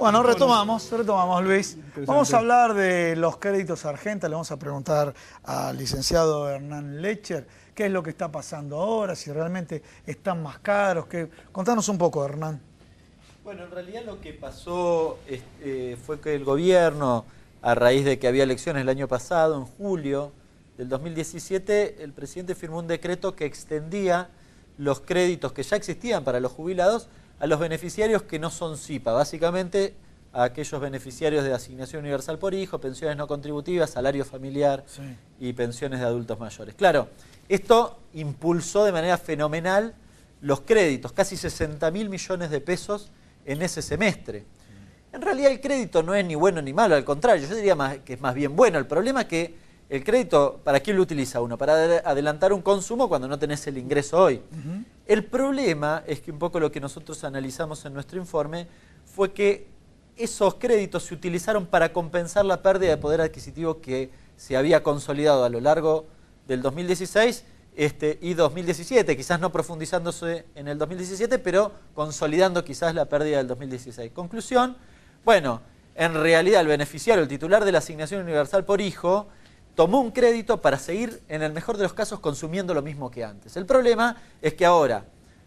Bueno, retomamos, Luis. Vamos a hablar de los créditos Argenta. Le vamos a preguntar al licenciado Hernán Lecher qué es lo que está pasando ahora, si realmente están más caros. Contanos un poco, Hernán. Bueno, en realidad lo que pasó fue que el gobierno, a raíz de que había elecciones el año pasado, en julio del 2017, el presidente firmó un decreto que extendía los créditos que ya existían para los jubilados a los beneficiarios que no son SIPA, básicamente a aquellos beneficiarios de asignación universal por hijo, pensiones no contributivas, salario familiar y pensiones de adultos mayores. Claro, esto impulsó de manera fenomenal los créditos, casi 60.000 millones de pesos en ese semestre. En realidad el crédito no es ni bueno ni malo, al contrario, yo diría que es más bien bueno. El problema es que el crédito, ¿para quién lo utiliza uno? Para adelantar un consumo cuando no tenés el ingreso hoy. El problema es que un poco lo que nosotros analizamos en nuestro informe fue que esos créditos se utilizaron para compensar la pérdida de poder adquisitivo que se había consolidado a lo largo del 2016 y 2017, quizás no profundizándose en el 2017, pero consolidando quizás la pérdida del 2016. Conclusión, bueno, en realidad el beneficiario, el titular de la asignación universal por hijo, tomó un crédito para seguir, en el mejor de los casos, consumiendo lo mismo que antes. El problema es que ahora,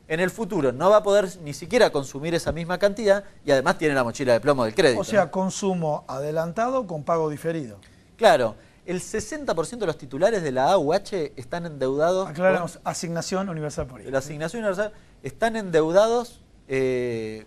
en el futuro, no va a poder ni siquiera consumir esa misma cantidad y además tiene la mochila de plomo del crédito. O sea, consumo adelantado con pago diferido. Claro. El 60% de los titulares de la AUH están endeudados... Aclaramos, asignación universal por hijo. La asignación universal están endeudados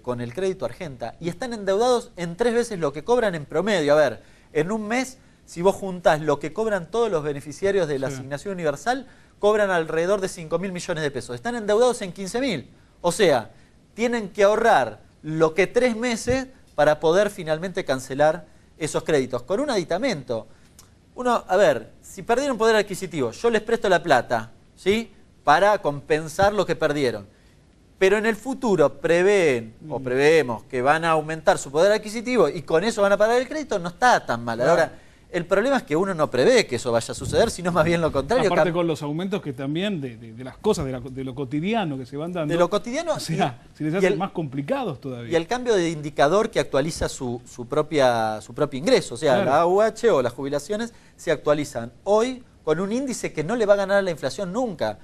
con el crédito Argenta y están endeudados en 3 veces lo que cobran en promedio. A ver, en un mes, si vos juntás lo que cobran todos los beneficiarios de la asignación universal, cobran alrededor de 5.000 millones de pesos. Están endeudados en 15.000. O sea, tienen que ahorrar lo que 3 meses para poder finalmente cancelar esos créditos. Con un aditamento. Uno, a ver, si perdieron poder adquisitivo, yo les presto la plata, ¿sí? Para compensar lo que perdieron. Pero en el futuro prevén o preveemos que van a aumentar su poder adquisitivo y con eso van a pagar el crédito, no está tan mal. Ahora, el problema es que uno no prevé que eso vaya a suceder, sino más bien lo contrario. Aparte con los aumentos que también de las cosas, de lo cotidiano que se van dando. De lo cotidiano. O sea, se les hacen más complicados todavía. Y el cambio de indicador que actualiza su propio ingreso. O sea, la AUH o las jubilaciones se actualizan hoy con un índice que no le va a ganar a la inflación nunca.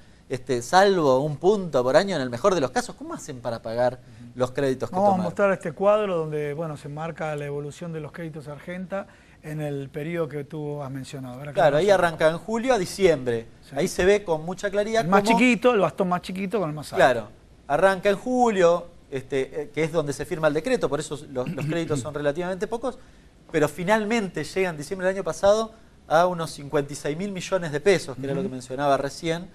Salvo un punto por año en el mejor de los casos. ¿Cómo hacen para pagar los créditos que tomaron? Vamos a mostrar este cuadro donde se marca la evolución de los créditos Argenta en el periodo que tú has mencionado. Claro, ahí arranca en julio a diciembre. Sí. Ahí se ve con mucha claridad. El más chiquito, el bastón más chiquito con el más alto. Claro, arranca en julio, que es donde se firma el decreto, por eso los créditos son relativamente pocos, pero finalmente llega en diciembre del año pasado a unos 56.000 millones de pesos, que era lo que mencionaba recién,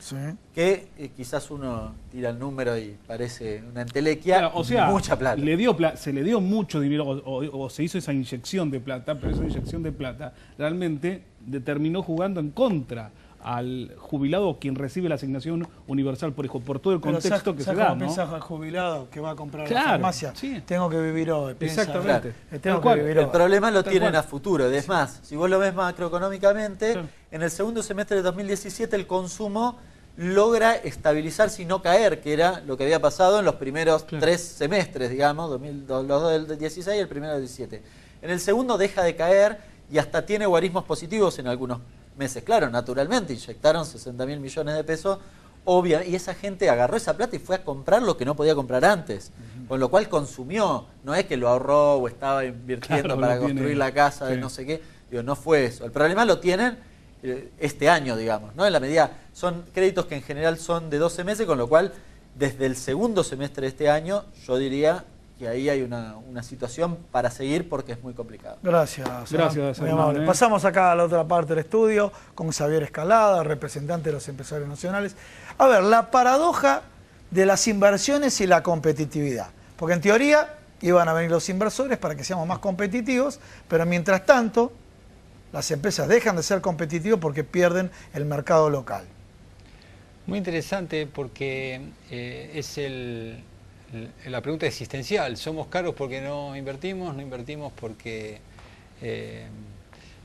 que quizás uno tira el número y parece una entelequia, claro, o sea, mucha plata. Se le dio mucho dinero o se hizo esa inyección de plata, pero esa inyección de plata realmente terminó jugando en contra al jubilado quien recibe la asignación universal por hijo, por todo el contexto que se da, ¿no? Pensás al jubilado que va a comprar la farmacia, tengo que vivir hoy. Exactamente. Tengo que vivir hoy. El problema lo tienen a futuro. Es más, si vos lo ves macroeconómicamente, en el segundo semestre de 2017 el consumo logra estabilizarse y no caer, que era lo que había pasado en los primeros 3 semestres, digamos, los dos del 16 y el primero del 17. En el segundo deja de caer y hasta tiene guarismos positivos en algunos meses. Claro, naturalmente, inyectaron 60.000 millones de pesos, y esa gente agarró esa plata y fue a comprar lo que no podía comprar antes, con lo cual consumió, no es que lo ahorró o estaba invirtiendo para construir la casa de no sé qué, digo, no fue eso. El problema lo tienen este año, digamos, ¿no? En la medida, son créditos que en general son de 12 meses, con lo cual, desde el segundo semestre de este año, yo diría que ahí hay una situación para seguir porque es muy complicado. Gracias. Muy amable. Pasamos acá a la otra parte del estudio con Xavier Escalada, representante de los empresarios nacionales. A ver, la paradoja de las inversiones y la competitividad. Porque en teoría iban a venir los inversores para que seamos más competitivos, pero mientras tanto las empresas dejan de ser competitivas porque pierden el mercado local. Muy interesante porque la pregunta existencial. ¿Somos caros porque no invertimos? ¿No invertimos porque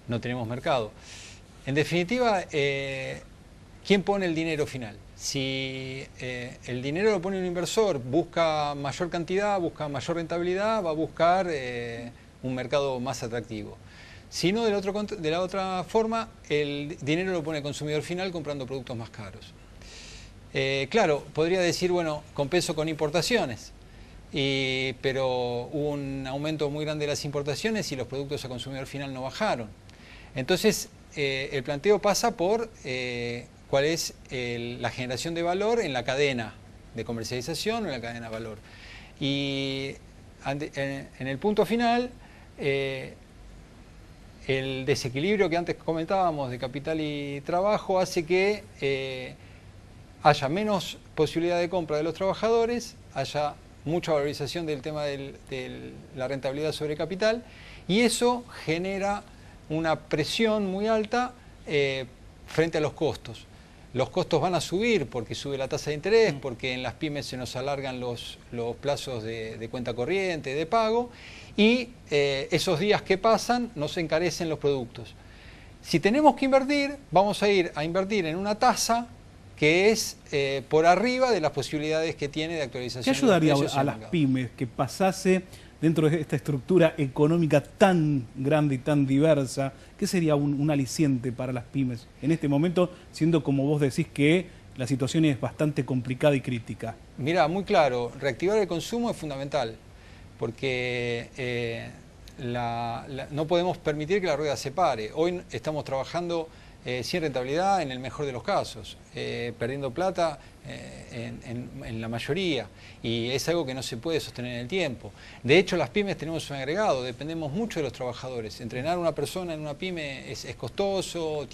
no tenemos mercado? En definitiva, ¿quién pone el dinero final? Si el dinero lo pone un inversor, busca mayor cantidad, busca mayor rentabilidad, va a buscar un mercado más atractivo. Si no, de la otra forma, el dinero lo pone el consumidor final comprando productos más caros. Claro, podría decir, bueno, compenso con importaciones, pero hubo un aumento muy grande de las importaciones y los productos a consumidor final no bajaron. Entonces, el planteo pasa por cuál es la generación de valor en la cadena de comercialización o en la cadena de valor. Y en el punto final, el desequilibrio que antes comentábamos de capital y trabajo hace que haya menos posibilidad de compra de los trabajadores, haya mucha valorización del tema de la rentabilidad sobre capital, y eso genera una presión muy alta frente a los costos. Los costos van a subir porque sube la tasa de interés, porque en las pymes se nos alargan los plazos de cuenta corriente, de pago, y esos días que pasan nos encarecen los productos. Si tenemos que invertir, vamos a ir a invertir en una tasa que es por arriba de las posibilidades que tiene de actualización. ¿Qué ayudaría a las pymes que pasase dentro de esta estructura económica tan grande y tan diversa? ¿Qué sería un aliciente para las pymes en este momento, siendo como vos decís que la situación es bastante complicada y crítica? Mirá, muy claro, reactivar el consumo es fundamental, porque no podemos permitir que la rueda se pare. Hoy estamos trabajando sin rentabilidad en el mejor de los casos, perdiendo plata en la mayoría, y es algo que no se puede sostener en el tiempo. De hecho, las pymes tenemos un agregado, dependemos mucho de los trabajadores. Entrenar a una persona en una pyme es costoso,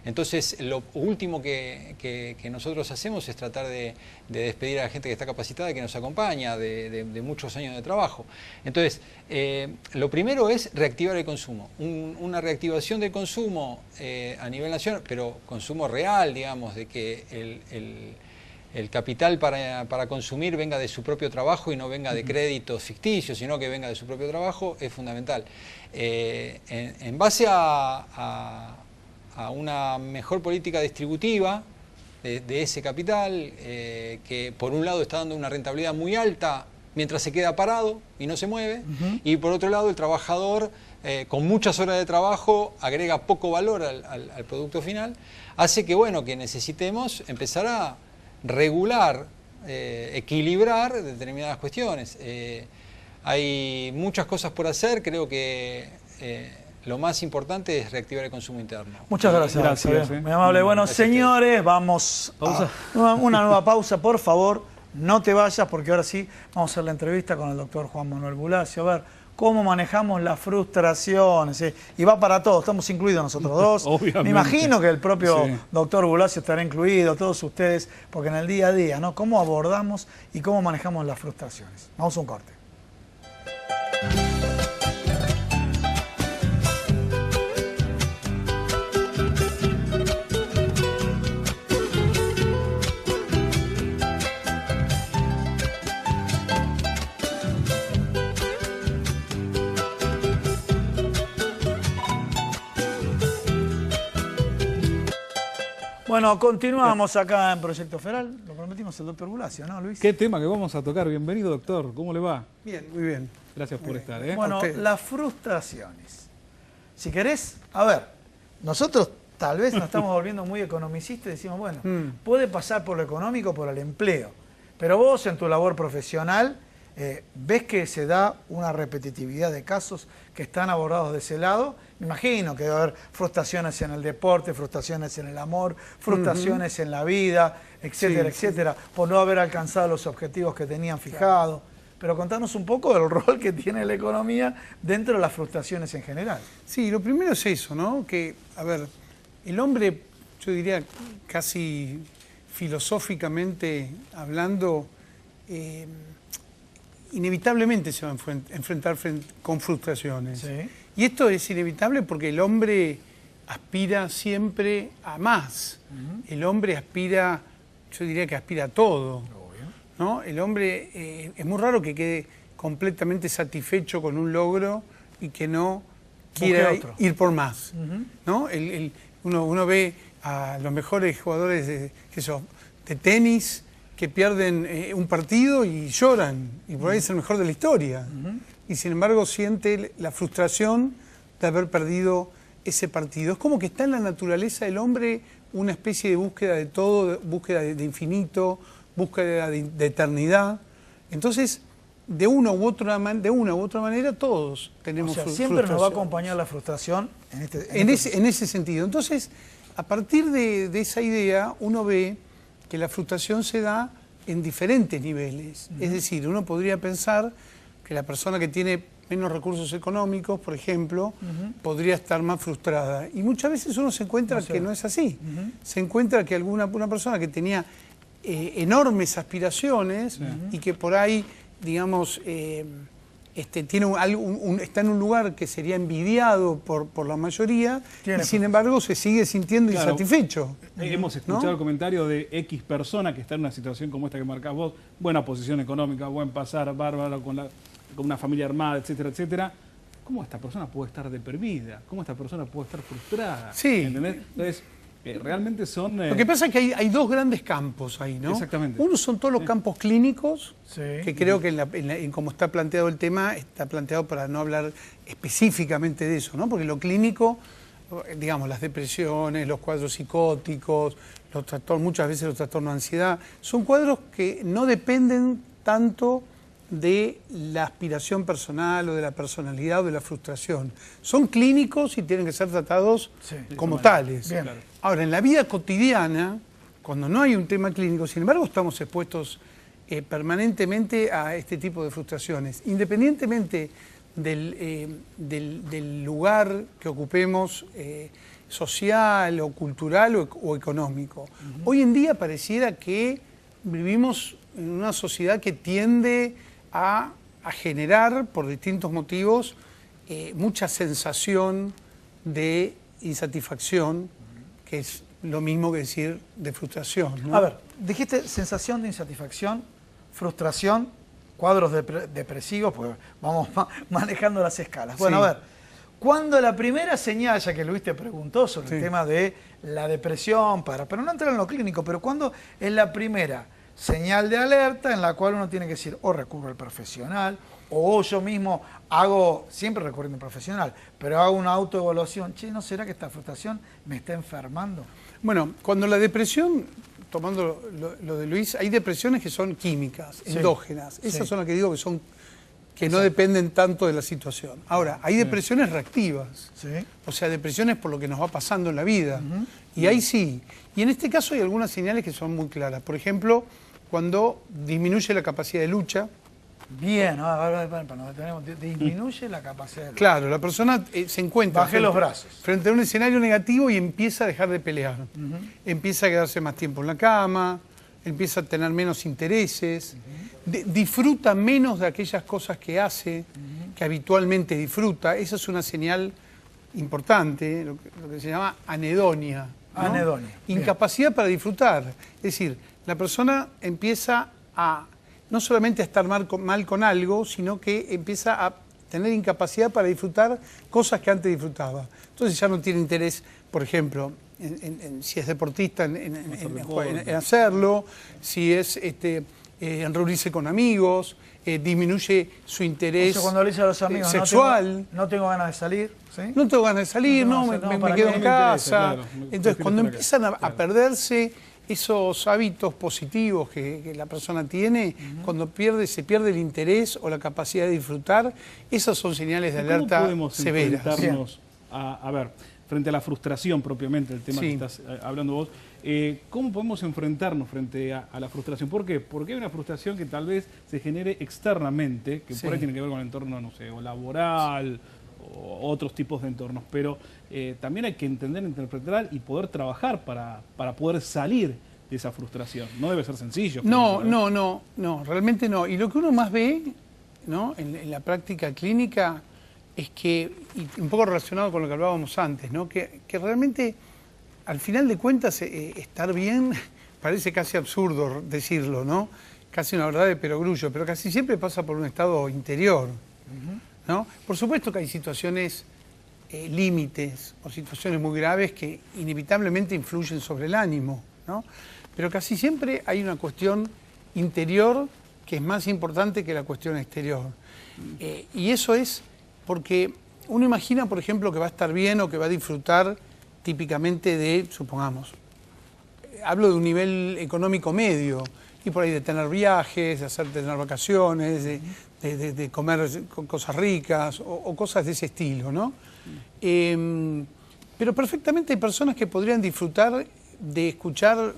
entonces lo último que nosotros hacemos es tratar de despedir a la gente que está capacitada y que nos acompaña de muchos años de trabajo. Entonces, lo primero es reactivar el consumo, una reactivación del consumo a nivel nacional, pero consumo real, digamos, de que el capital para consumir venga de su propio trabajo y no venga de créditos ficticios, sino que venga de su propio trabajo, es fundamental. En base a una mejor política distributiva de ese capital, que por un lado está dando una rentabilidad muy alta mientras se queda parado y no se mueve, y por otro lado el trabajador con muchas horas de trabajo agrega poco valor al producto final, hace que, bueno, que necesitemos empezar a regular, equilibrar determinadas cuestiones. Hay muchas cosas por hacer, creo que lo más importante es reactivar el consumo interno. Muchas gracias. Muy amable. Bueno, señores, vamos a una nueva pausa, por favor. No te vayas, porque ahora sí vamos a hacer la entrevista con el doctor Juan Manuel Bulacio. A ver cómo manejamos las frustraciones. Y va para todos, estamos incluidos nosotros dos. Obviamente. Me imagino que el propio doctor Bulacio estará incluido, todos ustedes, porque en el día a día, ¿no? ¿Cómo abordamos y cómo manejamos las frustraciones? Vamos a un corte. Bueno, continuamos acá en Proyecto Feral. Lo prometimos el doctor Bulacio, ¿no, Luis? ¿Qué tema que vamos a tocar? Bienvenido, doctor. ¿Cómo le va? Bien, muy bien. Gracias por estar. Bueno, las frustraciones. Si querés, a ver, nosotros tal vez nos estamos volviendo muy economicistas y decimos, bueno, puede pasar por lo económico o por el empleo. Pero vos en tu labor profesional ves que se da una repetitividad de casos que están abordados de ese lado. Me imagino que va a haber frustraciones en el deporte, frustraciones en el amor, frustraciones en la vida, etcétera, etcétera, por no haber alcanzado los objetivos que tenían fijados. Pero contanos un poco del rol que tiene la economía dentro de las frustraciones en general. Sí, lo primero es eso, ¿no? Que, a ver, el hombre, yo diría casi filosóficamente hablando, inevitablemente se va a enfrentar con frustraciones. Sí. Y esto es inevitable porque el hombre aspira siempre a más. El hombre aspira, yo diría que aspira a todo, ¿no? El hombre es muy raro que quede completamente satisfecho con un logro y que no quiera ir por más, ¿no? Uno ve a los mejores jugadores de tenis que pierden un partido y lloran, y por ahí es el mejor de la historia. Y sin embargo siente la frustración de haber perdido ese partido. Es como que está en la naturaleza del hombre una especie de búsqueda de todo, búsqueda de infinito, búsqueda de eternidad. Entonces, de una u otra manera, todos tenemos frustración. Siempre nos va a acompañar la frustración en ese sentido. Entonces, a partir de esa idea, uno ve que la frustración se da en diferentes niveles. Es decir, uno podría pensar que la persona que tiene menos recursos económicos, por ejemplo, podría estar más frustrada. Y muchas veces uno se encuentra que no es así. Se encuentra que una persona que tenía enormes aspiraciones y que por ahí, digamos, está en un lugar que sería envidiado por la mayoría y sin embargo se sigue sintiendo insatisfecho. Hemos escuchado el comentario de X persona que está en una situación como esta que marcás vos, buena posición económica, buen pasar, bárbaro, con una familia armada, etcétera, etcétera. ¿Cómo esta persona puede estar deprimida? ¿Cómo esta persona puede estar frustrada? Sí. ¿Entendés? Entonces, realmente son... Lo que pasa es que hay dos grandes campos ahí, ¿no? Exactamente. Uno son todos los campos clínicos, que creo que en como está planteado el tema, está planteado para no hablar específicamente de eso, ¿no? Porque lo clínico, digamos, las depresiones, los cuadros psicóticos, muchas veces los trastornos de ansiedad, son cuadros que no dependen tanto de la aspiración personal o de la personalidad o de la frustración. Son clínicos y tienen que ser tratados como tales. Bien. Ahora, en la vida cotidiana, cuando no hay un tema clínico, sin embargo, estamos expuestos permanentemente a este tipo de frustraciones, independientemente del lugar que ocupemos social o cultural o económico. Hoy en día pareciera que vivimos en una sociedad que tiende a generar, por distintos motivos, mucha sensación de insatisfacción, que es lo mismo que decir de frustración, ¿no? A ver, dijiste sensación de insatisfacción, frustración, cuadros depresivos, pues vamos manejando las escalas. Bueno, a ver, cuando la primera señal, ya que Luis te preguntó sobre el tema de la depresión, pero no entrar en lo clínico, pero cuando es la primera señal de alerta en la cual uno tiene que decir o recurro al profesional o yo mismo hago, siempre recurriendo al profesional, pero hago una autoevaluación. Che, ¿no será que esta frustración me está enfermando? Bueno, cuando la depresión, tomando lo de Luis, hay depresiones que son químicas, endógenas. Esas son las que digo que no dependen tanto de la situación. Ahora, hay depresiones reactivas, o sea, depresiones por lo que nos va pasando en la vida. Y ahí sí. Y en este caso hay algunas señales que son muy claras. Por ejemplo, cuando disminuye la capacidad de lucha. Bien, disminuye la capacidad de lucha. Claro, la persona se encuentra los brazos frente a un escenario negativo y empieza a dejar de pelear. Empieza a quedarse más tiempo en la cama, empieza a tener menos intereses, disfruta menos de aquellas cosas que hace, que habitualmente disfruta. Esa es una señal importante, lo que se llama anedonia, ¿no? Anedonia. Incapacidad para disfrutar. Es decir, la persona empieza a no solamente a estar mal con algo, sino que empieza a tener incapacidad para disfrutar cosas que antes disfrutaba. Entonces ya no tiene interés, por ejemplo, si es deportista, en hacerlo, si es en reunirse con amigos, disminuye su interés cuando le dice a los amigos, sexual. No tengo ganas de salir. ¿Sí? No tengo ganas de salir, me quedo en casa. Entonces, cuando empiezan a perderse esos hábitos positivos que la persona tiene, cuando se pierde el interés o la capacidad de disfrutar, esas son señales de alerta severas. ¿Cómo podemos enfrentarnos a ver, frente a la frustración propiamente, el tema que estás hablando vos, cómo podemos enfrentarnos frente a la frustración? ¿Por qué? Porque hay una frustración que tal vez se genere externamente, que por ahí tiene que ver con el entorno, no sé, o laboral, o otros tipos de entornos, pero también hay que entender, interpretar y poder trabajar para poder salir de esa frustración. No debe ser sencillo. No, realmente no. Y lo que uno más ve, ¿no?, en la práctica clínica es que, y un poco relacionado con lo que hablábamos antes, ¿no?, que realmente al final de cuentas estar bien parece casi absurdo decirlo, ¿no? Casi una verdad de perogrullo, pero casi siempre pasa por un estado interior, ¿no? Por supuesto que hay situaciones límites o situaciones muy graves que inevitablemente influyen sobre el ánimo, ¿no? Pero casi siempre hay una cuestión interior que es más importante que la cuestión exterior. Y eso es porque uno imagina, por ejemplo, que va a estar bien o que va a disfrutar típicamente de, supongamos, hablo de un nivel económico medio, y por ahí de tener viajes, de tener vacaciones, de comer cosas ricas o cosas de ese estilo, ¿no? Pero perfectamente hay personas que podrían disfrutar de escuchar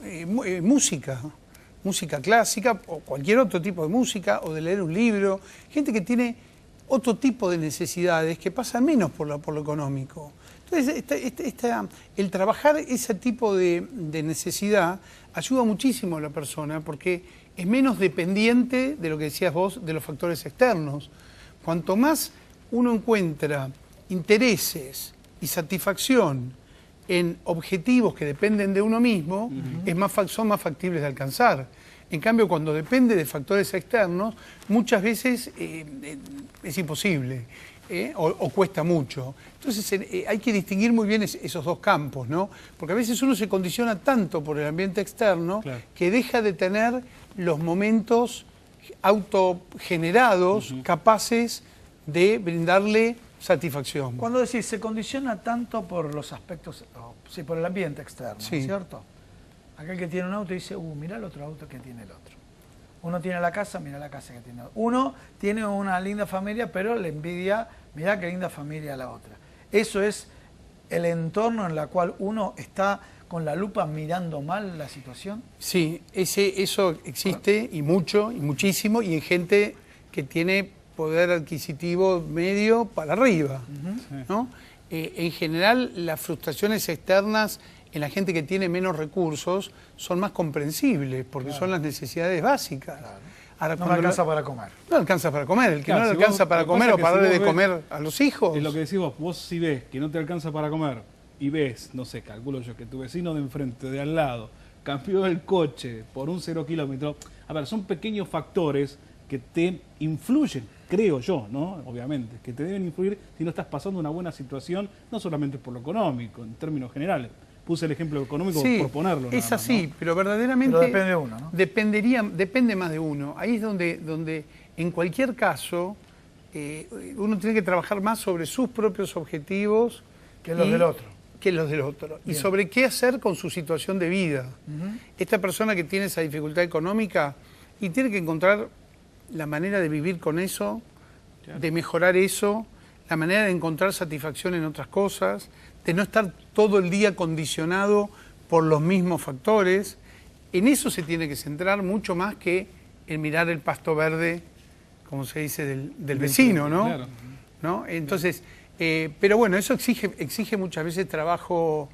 música clásica o cualquier otro tipo de música, o de leer un libro, gente que tiene otro tipo de necesidades que pasan menos por lo económico. Entonces, el trabajar ese tipo de necesidad ayuda muchísimo a la persona porque es menos dependiente de lo que decías vos, de los factores externos. Cuanto más uno encuentra intereses y satisfacción en objetivos que dependen de uno mismo, son más factibles de alcanzar. En cambio, cuando depende de factores externos, muchas veces es imposible. O cuesta mucho. Entonces hay que distinguir muy bien esos dos campos, ¿no? Porque a veces uno se condiciona tanto por el ambiente externo, claro, que deja de tener los momentos autogenerados capaces de brindarle satisfacción. Cuando decís se condiciona tanto por los aspectos, sí, por el ambiente externo, sí, ¿cierto? Aquel que tiene un auto dice, mirá el otro auto que tiene el otro. Uno tiene la casa, mira la casa que tiene otro. Uno tiene una linda familia, pero le envidia, mirá qué linda familia la otra. Eso es el entorno en el cual uno está con la lupa mirando mal la situación. Sí, eso existe y mucho, y muchísimo, y en gente que tiene poder adquisitivo medio para arriba, ¿no? En general, las frustraciones externas en la gente que tiene menos recursos son más comprensibles, porque son las necesidades básicas. Ahora, no me alcanza para comer. No alcanza para comer. El que no le alcanza para comer o para darle de comer a los hijos. Es lo que decís vos si ves que no te alcanza para comer y ves, no sé, calculo yo, que tu vecino de enfrente, de al lado, cambió el coche por un 0 kilómetro. A ver, son pequeños factores que te influyen, creo yo, ¿no? Obviamente, que te deben influir si no estás pasando una buena situación, no solamente por lo económico, en términos generales. Puse el ejemplo económico por ponerlo. Es así, ¿no? Pero verdaderamente depende de uno, ¿no? Depende más de uno. Ahí es donde en cualquier caso, uno tiene que trabajar más sobre sus propios objetivos que los del otro. Y sobre qué hacer con su situación de vida. Esta persona que tiene esa dificultad económica y tiene que encontrar la manera de vivir con eso, de mejorar eso, la manera de encontrar satisfacción en otras cosas, de no estar todo el día condicionado por los mismos factores. En eso se tiene que centrar mucho más que en mirar el pasto verde, como se dice, del vecino, ¿no? Claro. ¿No? Entonces, pero bueno, eso exige muchas veces trabajo,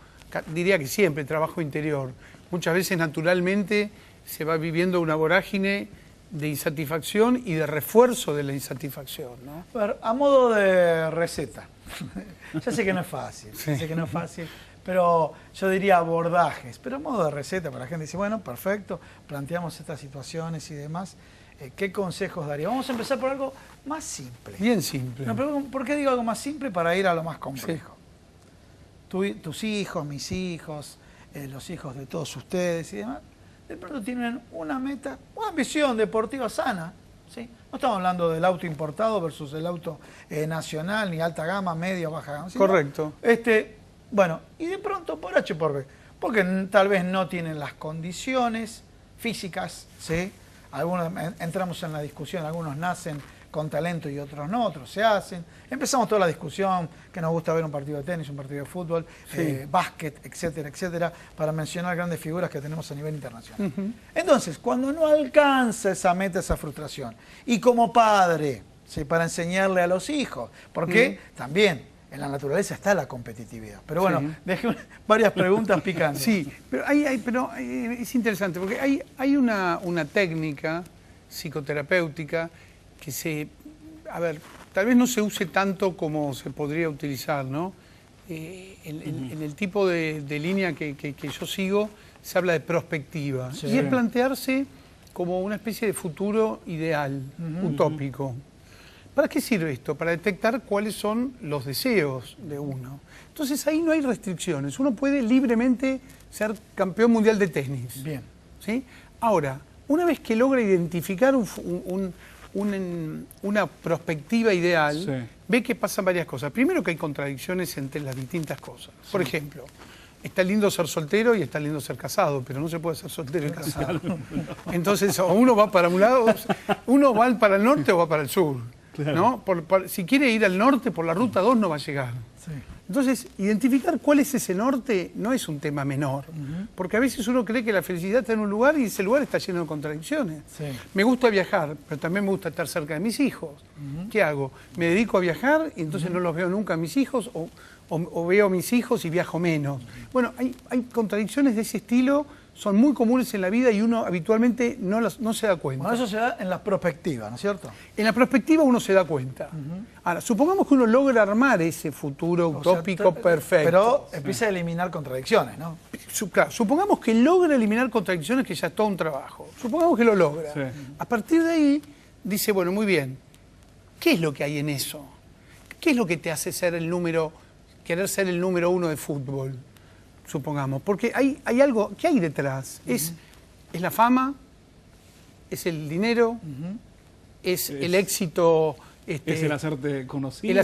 diría que siempre, trabajo interior. Muchas veces naturalmente se va viviendo una vorágine de insatisfacción y de refuerzo de la insatisfacción, ¿no? A modo de receta. Ya sé que no es fácil, pero yo diría abordajes, pero a modo de receta para la gente. Dice, bueno, perfecto, planteamos estas situaciones y demás. ¿Qué consejos daría? Vamos a empezar por algo más simple. Bien simple. No, pero ¿por qué digo algo más simple? Para ir a lo más complejo. Sí. Tus hijos, mis hijos, los hijos de todos ustedes y demás, de pronto tienen una meta, una ambición deportiva sana. ¿Sí? No estamos hablando del auto importado versus el auto nacional, ni alta gama, media o baja gama. Correcto. Bueno, y de pronto por H por B, porque tal vez no tienen las condiciones físicas, ¿sí? Algunos entramos en la discusión, algunos nacen con talento y otros no, otros se hacen. Empezamos toda la discusión, que nos gusta ver un partido de tenis, un partido de fútbol, básquet, etcétera, etcétera, para mencionar grandes figuras que tenemos a nivel internacional. Entonces, cuando no alcanza esa meta, esa frustración, y como padre, ¿sí? Para enseñarle a los hijos, porque también en la naturaleza está la competitividad. Pero bueno, dejé varias preguntas picantes. Sí, pero es interesante, porque hay una técnica psicoterapéutica que tal vez no se use tanto como se podría utilizar, ¿no? En el tipo de línea que yo sigo se habla de prospectiva. Y es plantearse como una especie de futuro ideal, utópico. ¿Para qué sirve esto? Para detectar cuáles son los deseos de uno. Entonces ahí no hay restricciones. Uno puede libremente ser campeón mundial de tenis. Bien. ¿Sí? Ahora, una vez que logra identificar una perspectiva ideal, Sí. ve que pasan varias cosas. Primero que hay contradicciones entre las distintas cosas. Por ejemplo, está lindo ser soltero y está lindo ser casado, pero no se puede ser soltero y casado. Entonces, o uno va para un lado, uno va para el norte o va para el sur. Claro. ¿No? Si quiere ir al norte por la ruta 2 no va a llegar. Sí. Entonces, identificar cuál es ese norte no es un tema menor, porque a veces uno cree que la felicidad está en un lugar y ese lugar está lleno de contradicciones. Sí. Me gusta viajar, pero también me gusta estar cerca de mis hijos. ¿Qué hago? ¿Me dedico a viajar y entonces no los veo nunca a mis hijos o veo a mis hijos y viajo menos? Bueno, hay contradicciones de ese estilo, son muy comunes en la vida y uno habitualmente no se da cuenta. Bueno, eso se da en la perspectiva, ¿no es cierto? En la perspectiva uno se da cuenta. Ahora, supongamos que uno logra armar ese futuro O sea, utópico perfecto. Pero empieza a eliminar contradicciones, ¿no? Claro, supongamos que logra eliminar contradicciones, que ya es todo un trabajo. Supongamos que lo logra. Sí. A partir de ahí, dice, bueno, muy bien, ¿qué es lo que hay en eso? ¿Qué es lo que te hace querer ser el número 1 de fútbol? Supongamos, porque hay algo, ¿qué hay detrás? ¿Es la fama? ¿Es el dinero? ¿Es el éxito? Es el hacerte conocido.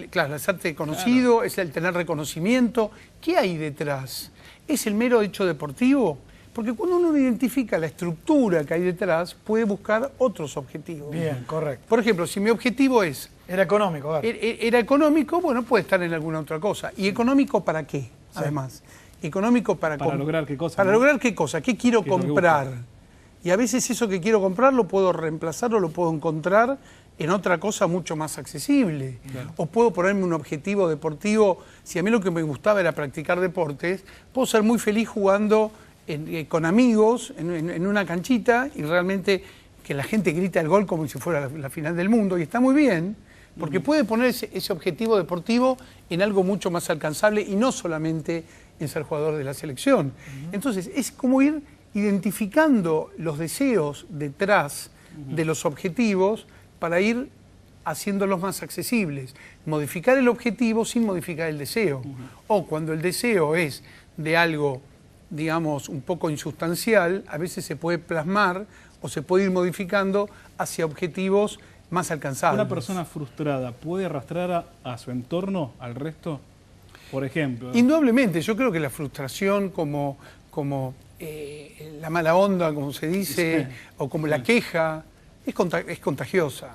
Claro, el hacerte conocido, claro. Es el tener reconocimiento. ¿Qué hay detrás? ¿Es el mero hecho deportivo? Porque cuando uno identifica la estructura que hay detrás, puede buscar otros objetivos. Bien, correcto. Por ejemplo, si mi objetivo es... Era económico, a ver. Era económico, bueno, puede estar en alguna otra cosa. ¿Y económico para qué? Además, económico para lograr qué cosa. Para ¿no? lograr qué cosa, qué quiero ¿Qué es lo que comprar? busca? Y a veces eso que quiero comprar lo puedo reemplazar o lo puedo encontrar en otra cosa mucho más accesible. Claro. O puedo ponerme un objetivo deportivo. Si a mí lo que me gustaba era practicar deportes, puedo ser muy feliz jugando con amigos en una canchita y realmente que la gente grita el gol como si fuera la final del mundo. Y está muy bien, porque puede poner ese objetivo deportivo en algo mucho más alcanzable y no solamente en ser jugador de la selección. Entonces, es como ir identificando los deseos detrás de los objetivos para ir haciéndolos más accesibles. Modificar el objetivo sin modificar el deseo. O cuando el deseo es de algo, digamos, un poco insustancial, a veces se puede plasmar o se puede ir modificando hacia objetivos más alcanzables. ¿Una persona frustrada puede arrastrar a su entorno, al resto? Por ejemplo. Indudablemente, yo creo que la frustración como la mala onda, como se dice, Sí. o como la queja, es contagiosa.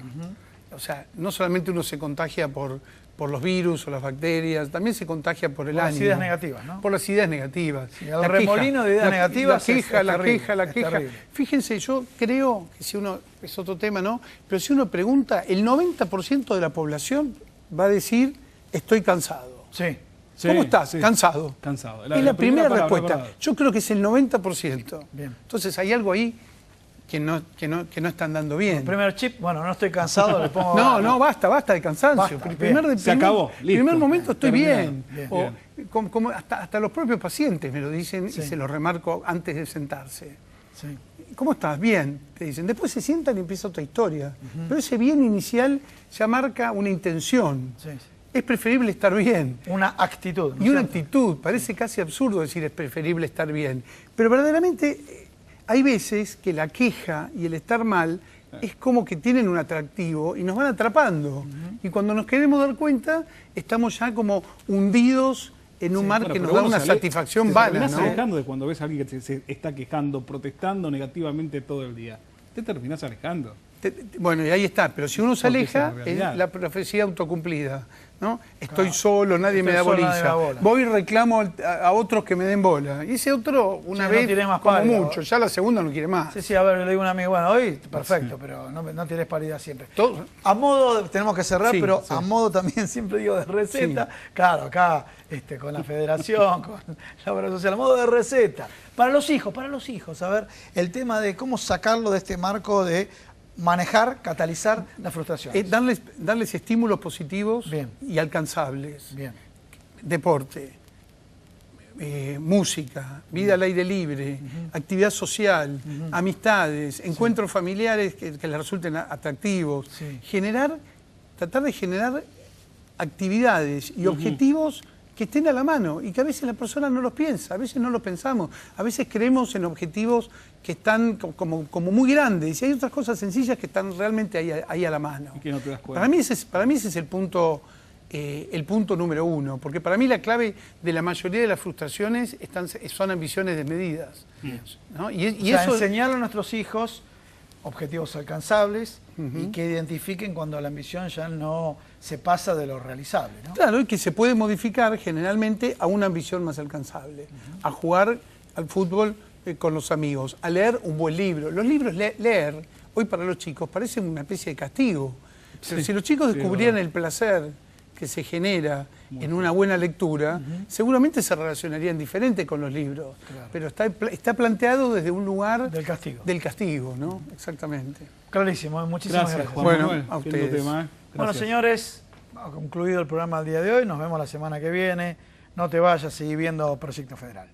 O sea, no solamente uno se contagia por los virus o las bacterias, también se contagia por el ánimo. Por las ideas negativas, ¿no? Por las ideas negativas. Sí, el remolino de ideas negativas La queja, es la terrible, queja, la es queja. terrible. Fíjense, yo creo que si uno, es otro tema, ¿no? Pero si uno pregunta, el 90% de la población va a decir, estoy cansado. Sí. Sí, ¿Cómo estás? sí. Cansado. Cansado. Es la primera palabra, respuesta. ¿verdad? Yo creo que es el 90%. Bien. Entonces hay algo ahí que no están dando bien. El primer chip, bueno, no estoy cansado, le pongo... No, basta de cansancio. Basta, Se acabó, listo. primer momento estoy Terminado. bien. Bien. O, como hasta los propios pacientes me lo dicen Sí. y se lo remarco antes de sentarse. Sí. ¿Cómo estás? Bien, te dicen. Después se sientan y empieza otra historia. Pero ese bien inicial ya marca una intención. Sí. Es preferible estar bien. Una actitud. ¿no Y una es cierto? actitud. Parece casi absurdo decir es preferible estar bien. Pero verdaderamente hay veces que la queja y el estar mal es como que tienen un atractivo y nos van atrapando. Y cuando nos queremos dar cuenta, estamos ya como hundidos en un mar Bueno, que nos pero da uno una se ale- satisfacción te vana, terminás ¿no? alejando de cuando ves a alguien que se está quejando, protestando negativamente todo el día. Te terminás alejando. Bueno, y ahí está. Pero si uno se Porque esa aleja, es la es realidad. la profecía autocumplida, ¿no? Estoy solo, nadie me da Estoy solo, bolilla. nadie me da bola. Voy y reclamo a otros que me den bola. Y ese otro, una Sí, no vez, tiré más como palo. mucho. Ya la segunda no quiere más. Sí, sí, a ver, le digo a un amigo, bueno, hoy perfecto, pero no tienes paridad siempre. Todo- A modo, tenemos que cerrar, Sí, pero sí. a modo también siempre digo de receta, claro, acá con la federación, con la obra social, a modo de receta. Para los hijos, a ver, el tema de cómo sacarlo de este marco de manejar, catalizar la frustración. darles estímulos positivos Bien. y alcanzables. Bien, Deporte, música, vida al aire libre, actividad social, amistades, encuentros familiares que les resulten atractivos. Sí. Generar tratar de generar actividades y objetivos que estén a la mano y que a veces la persona no los piensa, a veces no los pensamos, a veces creemos en objetivos que están como muy grandes y hay otras cosas sencillas que están realmente ahí a la mano. Y que no te das cuenta. Para mí ese es el punto número uno, porque para mí la clave de la mayoría de las frustraciones son ambiciones desmedidas, ¿no? Y O sea, eso enseñarle a nuestros hijos objetivos alcanzables y que identifiquen cuando la ambición ya no se pasa de lo realizable, ¿no? Claro, y que se puede modificar generalmente a una ambición más alcanzable, a jugar al fútbol con los amigos, a leer un buen libro. Los libros, leer, hoy para los chicos, parecen una especie de castigo. Pero si los chicos descubrieran el placer que se genera en una buena lectura, seguramente se relacionarían diferente con los libros. Claro. Pero está planteado desde un lugar Del castigo. del castigo, ¿no? Exactamente. Clarísimo, muchísimas gracias. Juan Bueno, Manuel. a Qué ustedes. tema, ¿eh? Bueno, Gracias. señores, ha concluido el programa del día de hoy. Nos vemos la semana que viene. No te vayas, seguí viendo Proyecto Federal.